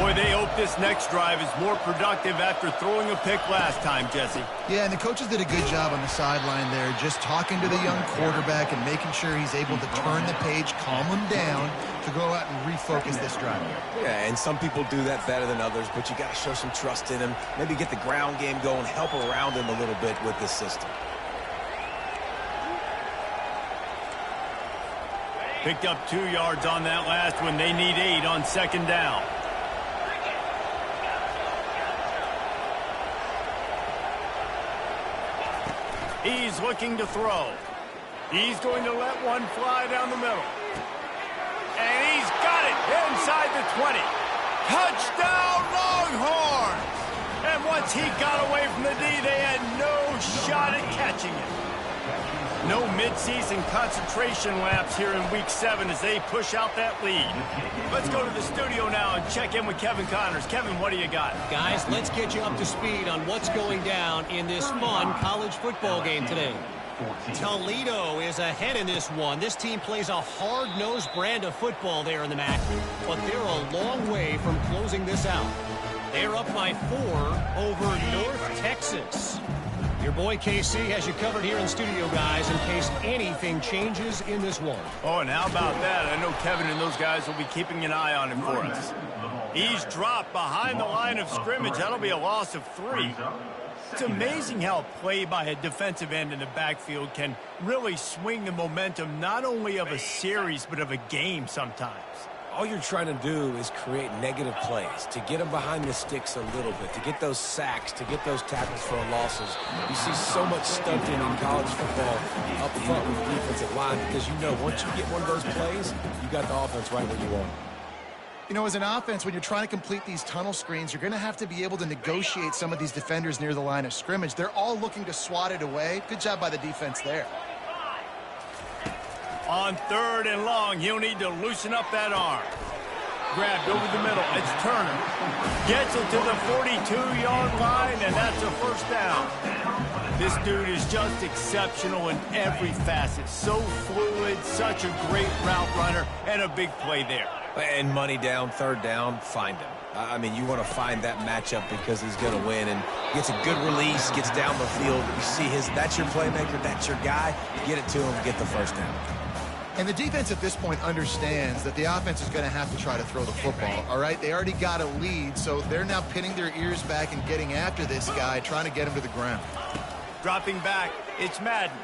Boy, they hope this next drive is more productive after throwing a pick last time, Jesse. Yeah, and the coaches did a good job on the sideline there, just talking to the young quarterback and making sure he's able to turn the page, calm him down, to go out and refocus this drive. Yeah, and some people do that better than others, but you got to show some trust in him. Maybe get the ground game going, help around him a little bit with this system. Picked up 2 yards on that last one. They need 8 on second down. He's looking to throw. He's going to let one fly down the middle. And he's got it inside the 20. Touchdown, Longhorns! And once he got away from the D, they had no shot at catching it. No mid-season concentration laps here in Week 7 as they push out that lead. Let's go to the studio now and check in with Kevin Connors. Kevin, what do you got? Guys, let's get you up to speed on what's going down in this fun college football game today. Toledo is ahead in this one. This team plays a hard-nosed brand of football there in the MAC, but they're a long way from closing this out. They're up by 4 over North Texas. Your boy KC has you covered here in studio, guys, in case anything changes in this one. Oh, and how about that? I know Kevin and those guys will be keeping an eye on him for us. He's dropped behind the line of scrimmage. That'll be a loss of 3. It's amazing how a play by a defensive end in the backfield can really swing the momentum not only of a series but of a game sometimes. All you're trying to do is create negative plays, to get them behind the sticks a little bit, to get those sacks, to get those tackles for losses. You see so much stunting in college football up front with the defensive line because you know once you get one of those plays, you got the offense right where you want it. You know, as an offense, when you're trying to complete these tunnel screens, you're going to have to be able to negotiate some of these defenders near the line of scrimmage. They're all looking to swat it away. Good job by the defense there. On 3rd and long, he'll need to loosen up that arm. Grabbed over the middle. It's Turner. Gets it to the 42-yard line, and that's a first down. This dude is just exceptional in every facet. So fluid, such a great route runner, and a big play there. And money down, 3rd down, find him. I mean, you want to find that matchup because he's going to win and gets a good release, gets down the field. You see that's your playmaker, that's your guy. Get it to him, get the first down. And the defense at this point understands that the offense is going to have to try to throw the football, all right? They already got a lead, so they're now pinning their ears back and getting after this guy, trying to get him to the ground. Dropping back, it's Madden.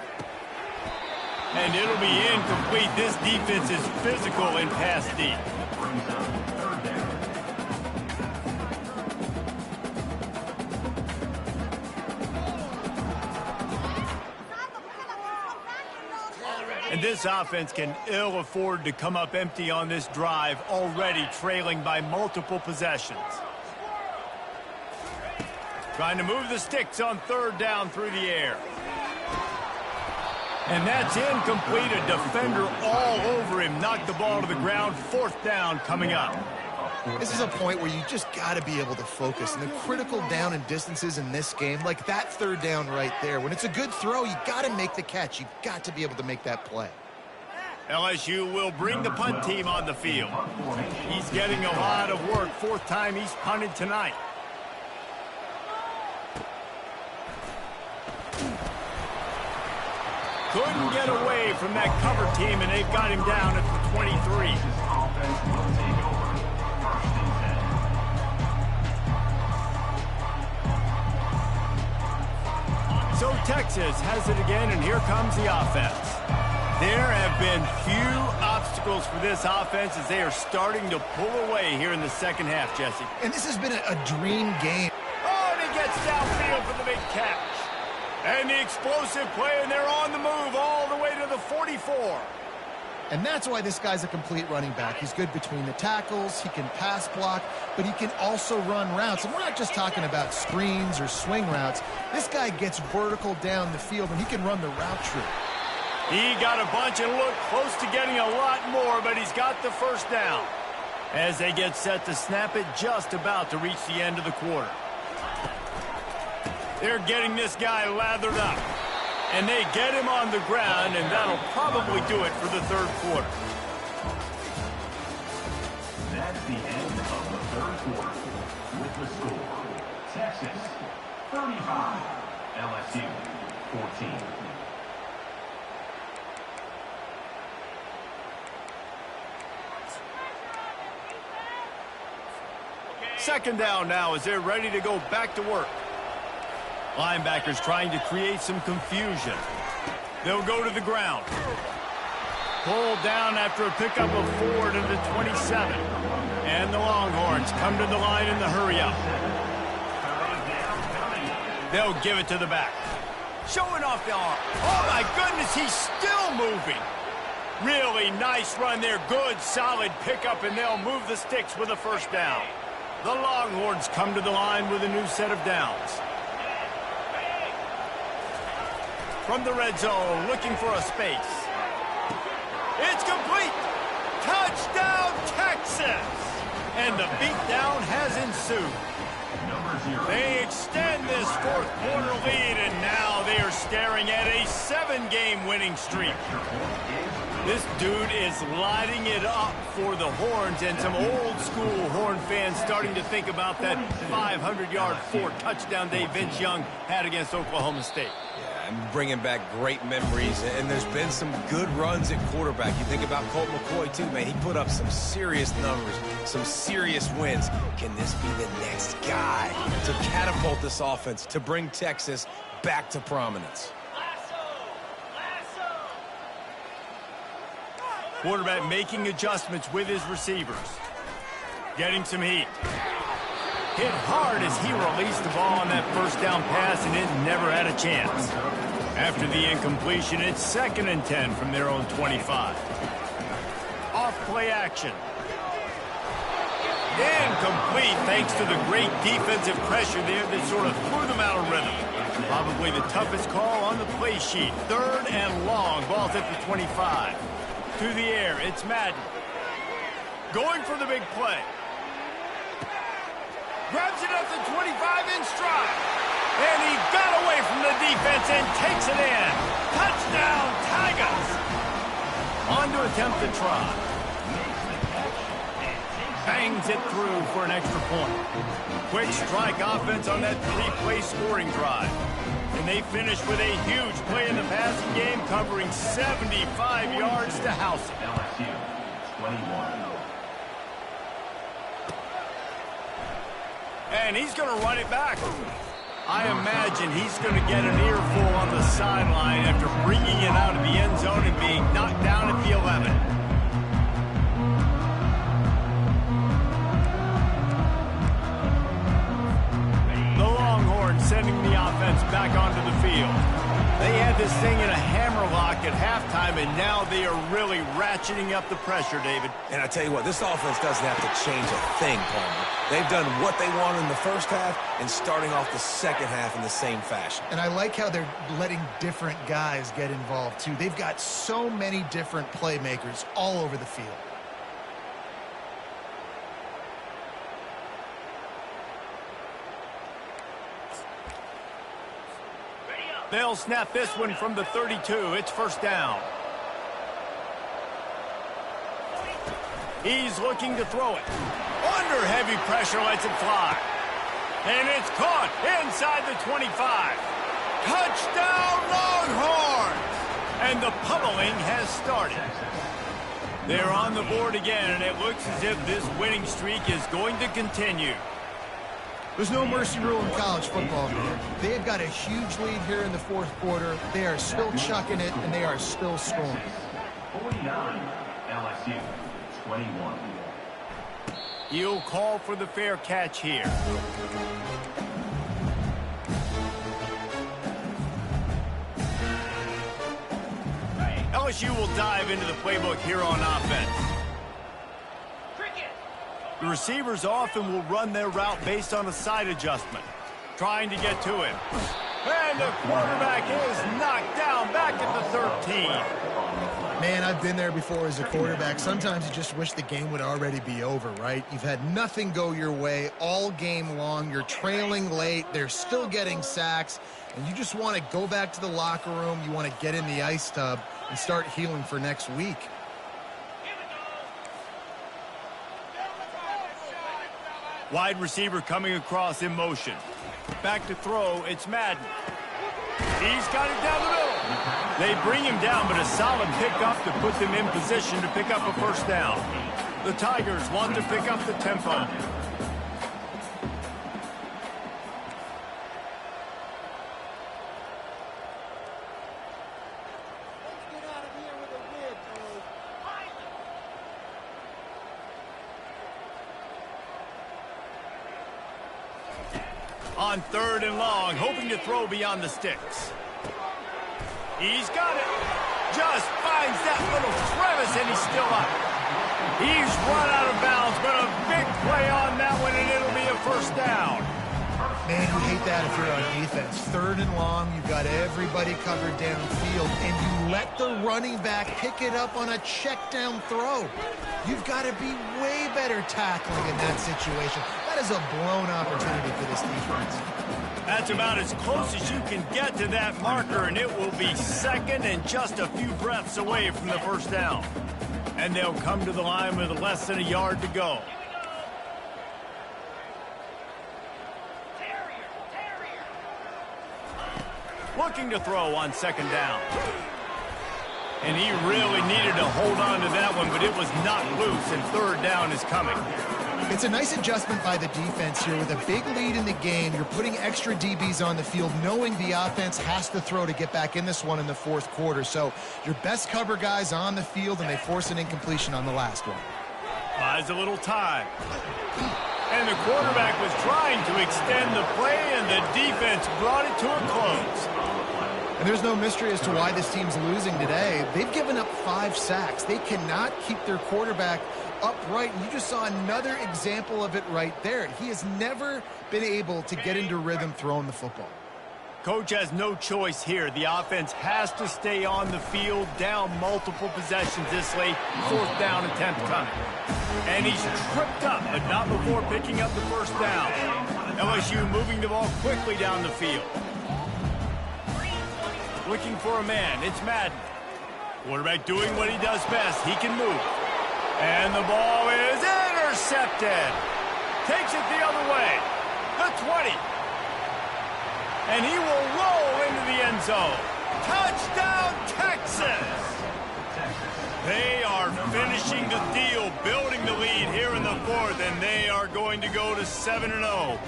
And it'll be incomplete. This defense is physical in pass deep. And this offense can ill afford to come up empty on this drive, already trailing by multiple possessions. Trying to move the sticks on 3rd down through the air. And that's incomplete. A defender all over him. Knocked the ball to the ground. 4th down coming up. This is a point where you just got to be able to focus. And the critical down and distances in this game, like that 3rd down right there, when it's a good throw, you got to make the catch. You've got to be able to make that play. LSU will bring the punt team on the field. He's getting a lot of work. 4th time he's punted tonight. Couldn't get away from that cover team, and they've got him down at the 23. So Texas has it again, and here comes the offense. There have been few obstacles for this offense as they are starting to pull away here in the second half, Jesse. And this has been a dream game. Oh, and he gets downfield for the big catch. And the explosive play, and they're on the move all the way to the 44. And that's why this guy's a complete running back. He's good between the tackles, he can pass block, but he can also run routes. And we're not just talking about screens or swing routes. This guy gets vertical down the field, and he can run the route tree. He got a bunch and looked close to getting a lot more, but he's got the first down. As they get set to snap it, just about to reach the end of the quarter. They're getting this guy lathered up. And they get him on the ground, and that'll probably do it for the 3rd quarter. That's the end of the 3rd quarter. With the score, Texas 35, LSU 14. Second down now as they're ready to go back to work. Linebackers trying to create some confusion. They'll go to the ground. Pulled down after a pickup of 4 to the 27. And the Longhorns come to the line in the hurry-up. They'll give it to the back. Showing off the arm. Oh, my goodness, he's still moving. Really nice run there. Good, solid pickup, and they'll move the sticks with a first down. The Longhorns come to the line with a new set of downs. From the red zone, looking for a space. It's complete. Touchdown, Texas. And the beatdown has ensued. They extend this fourth quarter lead, and now they are staring at a 7-game winning streak. This dude is lighting it up for the Horns, and some old-school Horn fans starting to think about that 500-yard 4-touchdown day Vince Young had against Oklahoma State. I'm bringing back great memories, and there's been some good runs at quarterback. You think about Colt McCoy, too, man. He put up some serious numbers, some serious wins. Can this be the next guy to catapult this offense, to bring Texas back to prominence? Quarterback making adjustments with his receivers. Getting some heat. Hit hard as he released the ball on that first down pass, and it never had a chance. After the incompletion, it's 2nd and 10 from their own 25. Off play action. Incomplete thanks to the great defensive pressure there that sort of threw them out of rhythm. Probably the toughest call on the play sheet. 3rd and long. Ball's at the 25. To the air, it's Madden. Going for the big play. Grabs it up to 25 in stride. And he got away from the defense and takes it in. Touchdown, Tigers. On to attempt the try. Bangs it through for an extra point. Quick strike offense on that 3-play scoring drive. And they finish with a huge play in the passing game, covering 75 yards to house it. LSU 21. And he's going to run it back. I imagine he's going to get an earful on the sideline after bringing it out of the end zone and being knocked down at the 11. The Longhorns sending the offense back onto the field. They had this thing in a hammerlock at halftime, and now they are really ratcheting up the pressure, David. And I tell you what, this offense doesn't have to change a thing, Palmer. They've done what they wanted in the first half and starting off the second half in the same fashion. And I like how they're letting different guys get involved, too. They've got so many different playmakers all over the field. They'll snap this one from the 32. It's first down. He's looking to throw it. Under heavy pressure, lets it fly. And it's caught inside the 25. Touchdown, Longhorns! And the pummeling has started. They're on the board again, and it looks as if this winning streak is going to continue. There's no mercy rule in college football, man. They have got a huge lead here in the fourth quarter. They are still chucking it, and they are still scoring. 49, LSU 21. He'll call for the fair catch here. LSU will dive into the playbook here on offense. The receivers often will run their route based on a side adjustment, trying to get to him. And the quarterback is knocked down back at the 13. Man, I've been there before as a quarterback. Sometimes you just wish the game would already be over, right? You've had nothing go your way all game long. You're trailing late. They're still getting sacks. And you just want to go back to the locker room. You want to get in the ice tub and start healing for next week. Wide receiver coming across in motion. Back to throw, it's Madden. He's got it down the middle. They bring him down, but a solid pickup to put them in position to pick up a first down. The Tigers want to pick up the tempo. On 3rd and long, hoping to throw beyond the sticks. He's got it. Just finds that little crevice, and he's still up. He's run out of bounds, but a big play on that one, and it'll be a first down. Man, you hate that if you're on defense. 3rd and long, you've got everybody covered downfield, and you let the running back pick it up on a check down throw. You've got to be way better tackling in that situation. That is a blown opportunity for this defense. That's about as close as you can get to that marker, and it will be second and just a few breaths away from the first down. And they'll come to the line with less than a yard to go. Looking to throw on 2nd down. And he really needed to hold on to that one, but it was not loose, and 3rd down is coming. It's a nice adjustment by the defense here. With a big lead in the game, you're putting extra DBs on the field, knowing the offense has to throw to get back in this one in the 4th quarter. So your best cover guys on the field, and they force an incompletion on the last one. Buys a little time. And the quarterback was trying to extend the play, and the defense brought it to a close. And there's no mystery as to why this team's losing today. They've given up 5 sacks. They cannot keep their quarterback upright. And you just saw another example of it right there. He has never been able to get into rhythm throwing the football. Coach has no choice here. The offense has to stay on the field, down multiple possessions this late. 4th down attempt coming. And he's tripped up, but not before picking up the first down. LSU moving the ball quickly down the field. Looking for a man, it's Madden. Quarterback doing what he does best. He can move. And the ball is intercepted. Takes it the other way. The 20. And he will roll into the end zone. Touchdown, Texas! They are finishing the deal, building the lead here in the 4th, and they are going to go to 7-0.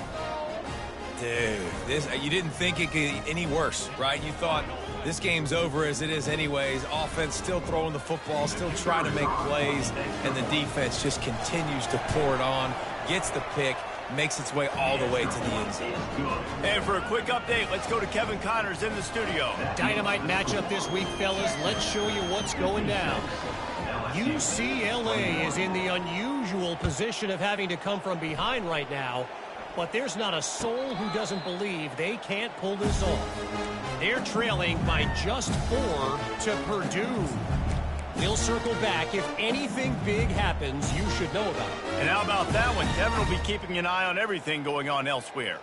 Dude, you didn't think it could get any worse, right? You thought this game's over as it is anyways. Offense still throwing the football, still trying to make plays, and the defense just continues to pour it on, gets the pick, makes its way all the way to the end zone. And for a quick update, let's go to Kevin Connors in the studio. Dynamite matchup this week, fellas. Let's show you what's going down. UCLA is in the unusual position of having to come from behind right now, but there's not a soul who doesn't believe they can't pull this off. They're trailing by just 4 to Purdue. We'll circle back. If anything big happens, you should know about it. And how about that one? Kevin will be keeping an eye on everything going on elsewhere.